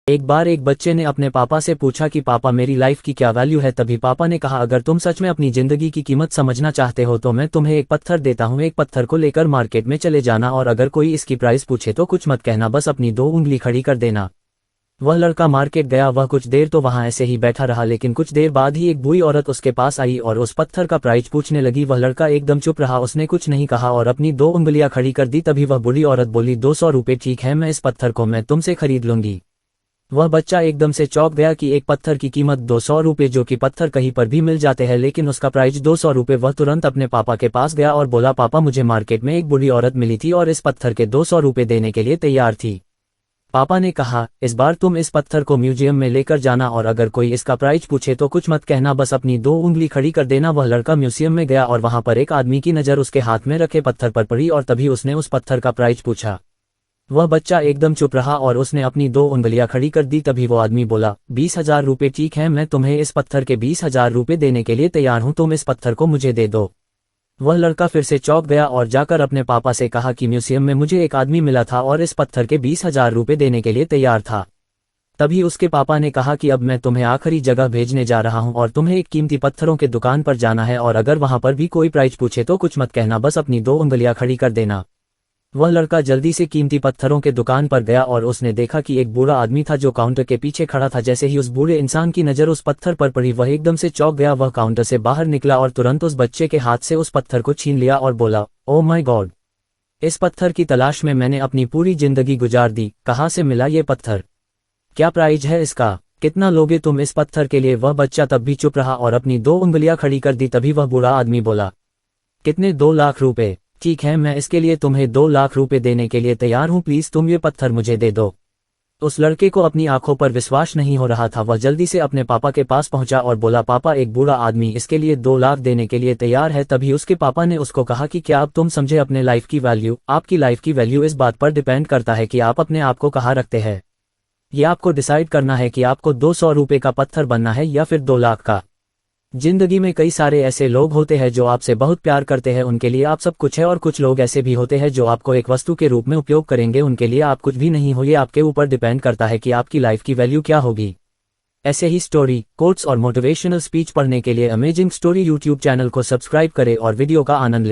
एक बार एक बच्चे ने अपने पापा से पूछा कि पापा मेरी लाइफ की क्या वैल्यू है। तभी पापा ने कहा, अगर तुम सच में अपनी जिंदगी की कीमत समझना चाहते हो तो मैं तुम्हें एक पत्थर देता हूँ। एक पत्थर को लेकर मार्केट में चले जाना और अगर कोई इसकी प्राइस पूछे तो कुछ मत कहना, बस अपनी 2 उंगली खड़ी कर देना। वह लड़का मार्केट गया। वह कुछ देर तो वहां ऐसे ही बैठा रहा, लेकिन कुछ देर बाद ही एक बूढ़ी औरत उसके पास आई और उस पत्थर का प्राइस पूछने लगी। वह लड़का एकदम चुप रहा, उसने कुछ नहीं कहा और अपनी 2 उंगलियां खड़ी कर दी। तभी वह बूढ़ी औरत बोली, 200 रुपये ठीक है, मैं इस पत्थर को मैं तुमसे खरीद लूंगी। वह बच्चा एकदम से चौंक गया कि एक पत्थर की कीमत 200 रुपये, जो कि पत्थर कहीं पर भी मिल जाते हैं, लेकिन उसका प्राइस 200 रुपये। वह तुरंत अपने पापा के पास गया और बोला, पापा मुझे मार्केट में एक बूढ़ी औरत मिली थी और इस पत्थर के 200 रुपये देने के लिए तैयार थी। पापा ने कहा, इस बार तुम इस पत्थर को म्यूजियम में लेकर जाना और अगर कोई इसका प्राइस पूछे तो कुछ मत कहना, बस अपनी 2 उंगली खड़ी कर देना। वह लड़का म्यूजियम में गया और वहां पर एक आदमी की नज़र उसके हाथ में रखे पत्थर पर पड़ी और तभी उसने उस पत्थर का प्राइस पूछा। वह बच्चा एकदम चुप रहा और उसने अपनी 2 उंगलियां खड़ी कर दी। तभी वो आदमी बोला, 20,000 रुपये ठीक है, मैं तुम्हें इस पत्थर के 20,000 रुपये देने के लिए तैयार हूं, तुम इस पत्थर को मुझे दे दो। वह लड़का फिर से चौंक गया और जाकर अपने पापा से कहा कि म्यूजियम में मुझे एक आदमी मिला था और इस पत्थर के 20,000 रुपये देने के लिए तैयार था। तभी उसके पापा ने कहा कि अब मैं तुम्हें आखिरी जगह भेजने जा रहा हूं और तुम्हें एक कीमती पत्थरों के दुकान पर जाना है और अगर वहां पर भी कोई प्राइस पूछे तो कुछ मत कहना, बस अपनी 2 उंगलियां खड़ी कर देना। वह लड़का जल्दी से कीमती पत्थरों के दुकान पर गया और उसने देखा कि एक बूढ़ा आदमी था जो काउंटर के पीछे खड़ा था। जैसे ही उस बूढ़े इंसान की नज़र उस पत्थर पर पड़ी, वह एकदम से चौंक गया। वह काउंटर से बाहर निकला और तुरंत उस बच्चे के हाथ से उस पत्थर को छीन लिया और बोला, ओह माय गॉड, इस पत्थर की तलाश में मैंने अपनी पूरी जिंदगी गुजार दी। कहाँ से मिला ये पत्थर? क्या प्राइस है इसका? कितना लोगे तुम इस पत्थर के लिए? वह बच्चा तब भी चुप रहा और अपनी 2 उंगलियां खड़ी कर दी। तभी वह बूढ़ा आदमी बोला, कितने? 2 लाख रुपए ठीक है, मैं इसके लिए तुम्हें 2 लाख रुपए देने के लिए तैयार हूं, प्लीज तुम ये पत्थर मुझे दे दो। उस लड़के को अपनी आंखों पर विश्वास नहीं हो रहा था। वह जल्दी से अपने पापा के पास पहुंचा और बोला, पापा एक बूढ़ा आदमी इसके लिए 2 लाख देने के लिए तैयार है। तभी उसके पापा ने उसको कहा कि क्या अब तुम समझे अपने लाइफ की वैल्यू? आपकी लाइफ की वैल्यू इस बात पर डिपेंड करता है कि आप अपने आप को कहाँ रखते हैं। ये आपको डिसाइड करना है कि आपको 200 रुपये का पत्थर बनना है या फिर 2 लाख का। जिंदगी में कई सारे ऐसे लोग होते हैं जो आपसे बहुत प्यार करते हैं, उनके लिए आप सब कुछ है, और कुछ लोग ऐसे भी होते हैं जो आपको एक वस्तु के रूप में उपयोग करेंगे, उनके लिए आप कुछ भी नहीं हो। ये आपके ऊपर डिपेंड करता है कि आपकी लाइफ की वैल्यू क्या होगी। ऐसे ही स्टोरी, कोट्स और मोटिवेशनल स्पीच पढ़ने के लिए अमेजिंग स्टोरी यूट्यूब चैनल को सब्सक्राइब करें और वीडियो का आनंद लें।